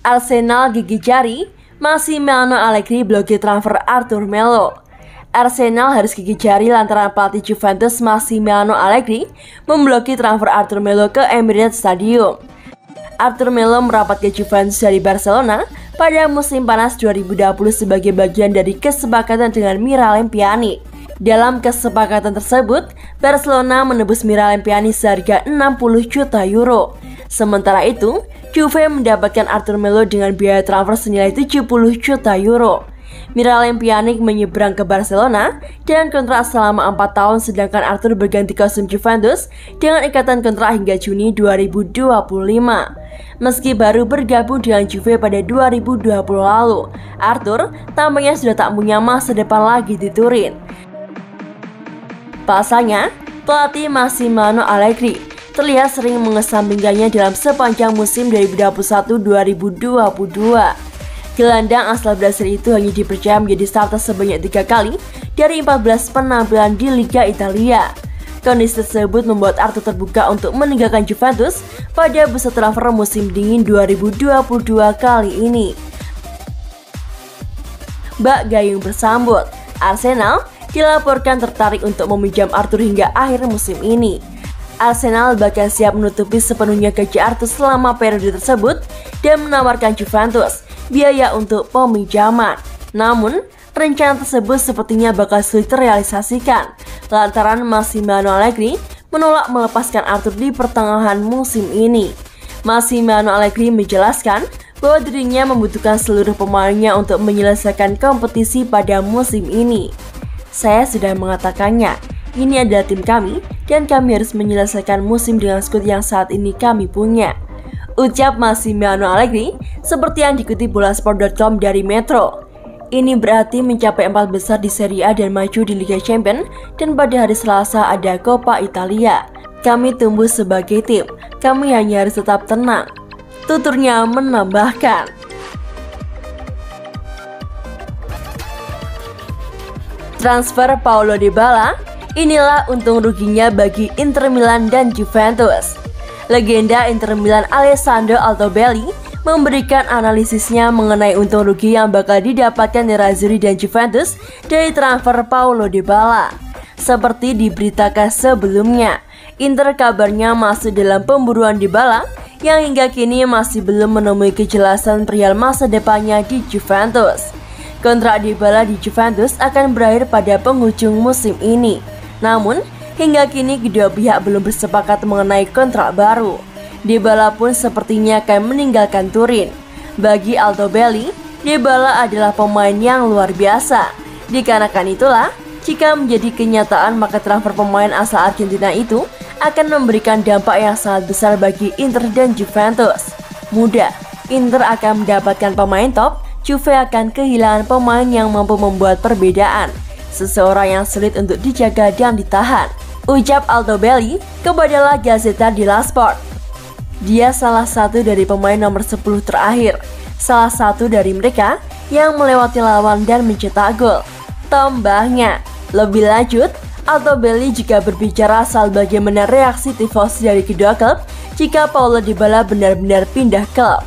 Arsenal gigi jari, Massimiliano Allegri blokir transfer Arthur Melo. Arsenal harus gigi jari lantaran pelatih Juventus Massimiliano Allegri memblokir transfer Arthur Melo ke Emirates Stadium. Arthur Melo merapat ke Juventus dari Barcelona pada musim panas 2020 sebagai bagian dari kesepakatan dengan Miralem Pjanic. Dalam kesepakatan tersebut, Barcelona menebus Miralem Pjanic seharga 60 juta euro. Sementara itu, Juve mendapatkan Arthur Melo dengan biaya transfer senilai 70 juta euro. Miralem Pjanic menyeberang ke Barcelona dengan kontrak selama 4 tahun, sedangkan Arthur berganti kostum Juventus dengan ikatan kontrak hingga Juni 2025. Meski baru bergabung dengan Juve pada 2020 lalu, Arthur tampaknya sudah tak punya masa depan lagi di Turin. Pasalnya, pelatih Massimiliano Allegri terlihat sering mengesampingkannya dalam sepanjang musim 2021-2022. Gelandang asal Brasil itu hanya dipercaya menjadi starter sebanyak 3 kali dari 14 penampilan di Liga Italia. Kondisi tersebut membuat Arthur terbuka untuk meninggalkan Juventus pada bursa transfer musim dingin 2022 kali ini. Bak Gayung bersambut, Arsenal dilaporkan tertarik untuk meminjam Arthur hingga akhir musim ini. Arsenal bahkan siap menutupi sepenuhnya gaji Arthur selama periode tersebut dan menawarkan Juventus biaya untuk peminjaman. Namun, rencana tersebut sepertinya bakal sulit terrealisasikan lantaran Massimiliano Allegri menolak melepaskan Arthur di pertengahan musim ini. Massimiliano Allegri menjelaskan bahwa dirinya membutuhkan seluruh pemainnya untuk menyelesaikan kompetisi pada musim ini. Saya sudah mengatakannya, ini adalah tim kami dan kami harus menyelesaikan musim dengan skuad yang saat ini kami punya, ucap Massimiliano Allegri seperti yang dikutip bolasport.com dari Metro. Ini berarti mencapai 4 besar di Serie A dan maju di Liga Champions, dan pada hari Selasa ada Coppa Italia. Kami tumbuh sebagai tim, kami hanya harus tetap tenang, tuturnya menambahkan. Transfer Paulo Dybala, inilah untung ruginya bagi Inter Milan dan Juventus. Legenda Inter Milan Alessandro Altobelli memberikan analisisnya mengenai untung rugi yang bakal didapatkan Nerazzurri dan Juventus dari transfer Paulo Dybala. Seperti diberitakan sebelumnya, Inter kabarnya masuk dalam pemburuan Dybala yang hingga kini masih belum menemui kejelasan perihal masa depannya di Juventus. Kontrak Dybala di Juventus akan berakhir pada penghujung musim ini. Namun, hingga kini kedua pihak belum bersepakat mengenai kontrak baru. Dybala pun sepertinya akan meninggalkan Turin. Bagi Altobelli, Dybala adalah pemain yang luar biasa. Dikarenakan itulah, jika menjadi kenyataan maka transfer pemain asal Argentina itu akan memberikan dampak yang sangat besar bagi Inter dan Juventus. Mudah, Inter akan mendapatkan pemain top, Juve akan kehilangan pemain yang mampu membuat perbedaan, seseorang yang sulit untuk dijaga dan ditahan, ucap Altobelli kepada La Gazzetta dello Sport. Dia salah satu dari pemain nomor 10 terakhir, salah satu dari mereka yang melewati lawan dan mencetak gol, tambahnya. Lebih lanjut, Altobelli juga berbicara soal bagaimana reaksi tifosi dari kedua klub jika Paulo Dybala benar-benar pindah klub.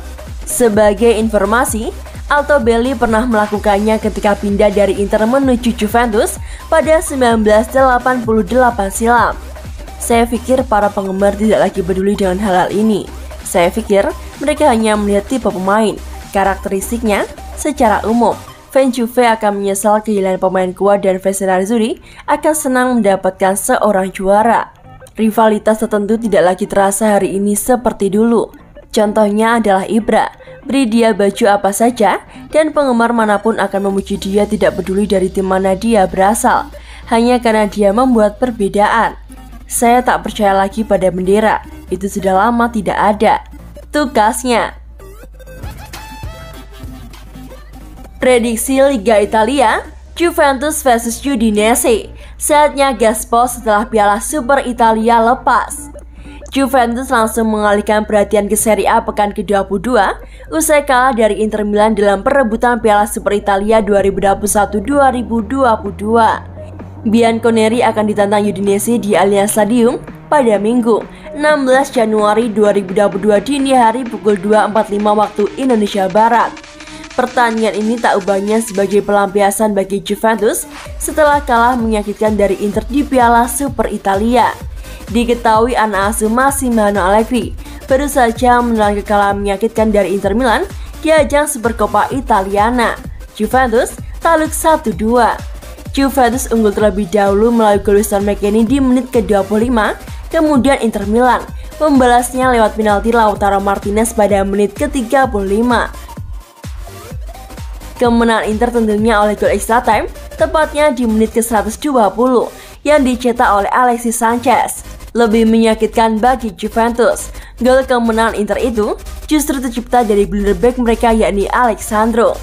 Sebagai informasi, Altobelli pernah melakukannya ketika pindah dari Inter menuju Juventus pada 1988 silam. Saya pikir para penggemar tidak lagi peduli dengan hal-hal ini. Saya pikir mereka hanya melihat tipe pemain, karakteristiknya. Secara umum, fans Juve akan menyesal kehilangan pemain kuat dan fans Nerazzurri akan senang mendapatkan seorang juara. Rivalitas tertentu tidak lagi terasa hari ini seperti dulu. Contohnya adalah Ibra, beri dia baju apa saja dan penggemar manapun akan memuji dia tidak peduli dari tim mana dia berasal, hanya karena dia membuat perbedaan. Saya tak percaya lagi pada bendera, itu sudah lama tidak ada, tukasnya. Prediksi Liga Italia, Juventus versus Udinese, saatnya gaspol setelah Piala Super Italia lepas. Juventus langsung mengalihkan perhatian ke Serie A pekan ke-22 usai kalah dari Inter Milan dalam perebutan Piala Super Italia 2021-2022. Bianconeri akan ditantang Udinese di Allianz Stadium pada Minggu 16 Januari 2022 dini hari pukul 2.45 waktu Indonesia Barat. Pertandingan ini tak ubahnya sebagai pelampiasan bagi Juventus setelah kalah menyakitkan dari Inter di Piala Super Italia. Diketahui anak asuh Massimiliano Allegri baru saja menelan kekalahan menyakitkan dari Inter Milan di ajang Supercoppa Italiana. Juventus takluk 1-2. Juventus unggul terlebih dahulu melalui gol Weston McKennie di menit ke-25, kemudian Inter Milan membalasnya lewat penalti Lautaro Martinez pada menit ke-35. Kemenangan Inter tentunya oleh gol extra time, tepatnya di menit ke-120 yang dicetak oleh Alexis Sanchez. Lebih menyakitkan bagi Juventus, gol kemenangan Inter itu justru tercipta dari blunder back mereka yakni Alex Sandro.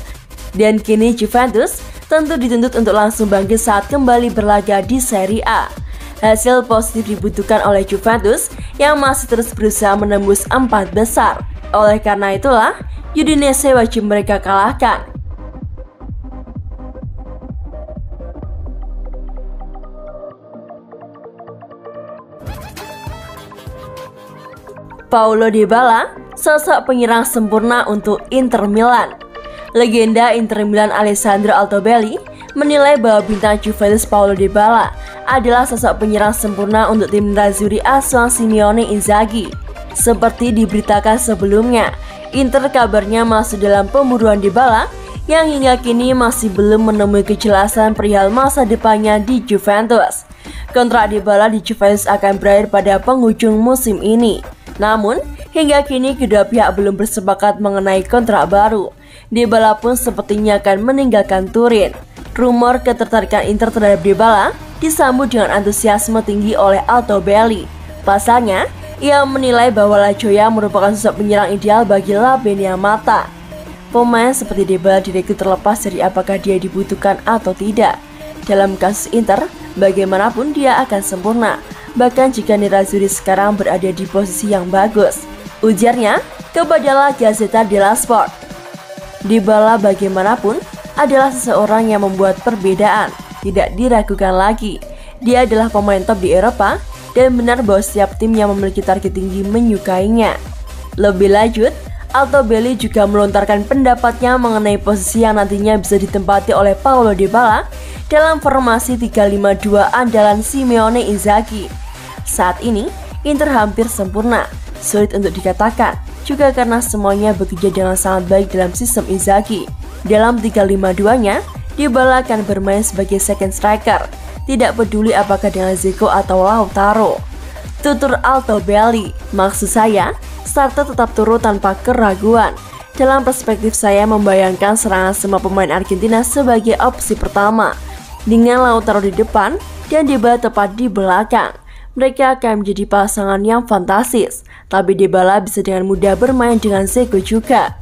Dan kini Juventus tentu dituntut untuk langsung bangkit saat kembali berlaga di Serie A. Hasil positif dibutuhkan oleh Juventus yang masih terus berusaha menembus 4 besar. Oleh karena itulah, Udinese wajib mereka kalahkan. Paulo Dybala, sosok penyerang sempurna untuk Inter Milan. Legenda Inter Milan Alessandro Altobelli menilai bahwa bintang Juventus Paulo Dybala adalah sosok penyerang sempurna untuk tim Nerazzurri asuhan Simone Inzaghi. Seperti diberitakan sebelumnya, Inter kabarnya masuk dalam pemburuan Dybala yang hingga kini masih belum menemui kejelasan perihal masa depannya di Juventus. Kontrak Dybala di Juventus akan berakhir pada penghujung musim ini. Namun, hingga kini kedua pihak belum bersepakat mengenai kontrak baru. Dybala pun sepertinya akan meninggalkan Turin. Rumor ketertarikan Inter terhadap Dybala disambut dengan antusiasme tinggi oleh Altobelli. Pasalnya, ia menilai bahwa La Gioia merupakan sosok penyerang ideal bagi La Beniamata. Pemain seperti Dybala direkrut terlepas dari apakah dia dibutuhkan atau tidak. Dalam kasus Inter, bagaimanapun dia akan sempurna, bahkan jika Nerazzurri sekarang berada di posisi yang bagus, ujarnya kepada La Gazzetta dello Sport. Dybala bagaimanapun adalah seseorang yang membuat perbedaan, tidak diragukan lagi. Dia adalah pemain top di Eropa dan benar bahwa setiap tim yang memiliki target tinggi menyukainya. Lebih lanjut, Altobelli juga melontarkan pendapatnya mengenai posisi yang nantinya bisa ditempati oleh Paulo Dybala dalam formasi 3-5-2 andalan Simone Inzaghi. Saat ini, Inter hampir sempurna, sulit untuk dikatakan, juga karena semuanya bekerja dengan sangat baik dalam sistem Inzaghi. Dalam 3-5-2-nya, Dybala akan bermain sebagai second striker, tidak peduli apakah dengan Dzeko atau Lautaro. Tutur Altobelli, maksud saya, starter tetap turun tanpa keraguan. Dalam perspektif saya membayangkan serangan semua pemain Argentina sebagai opsi pertama, dengan Lautaro di depan dan Dybala tepat di belakang. Mereka akan menjadi pasangan yang fantastis, tapi Dybala bisa dengan mudah bermain dengan Dzeko juga.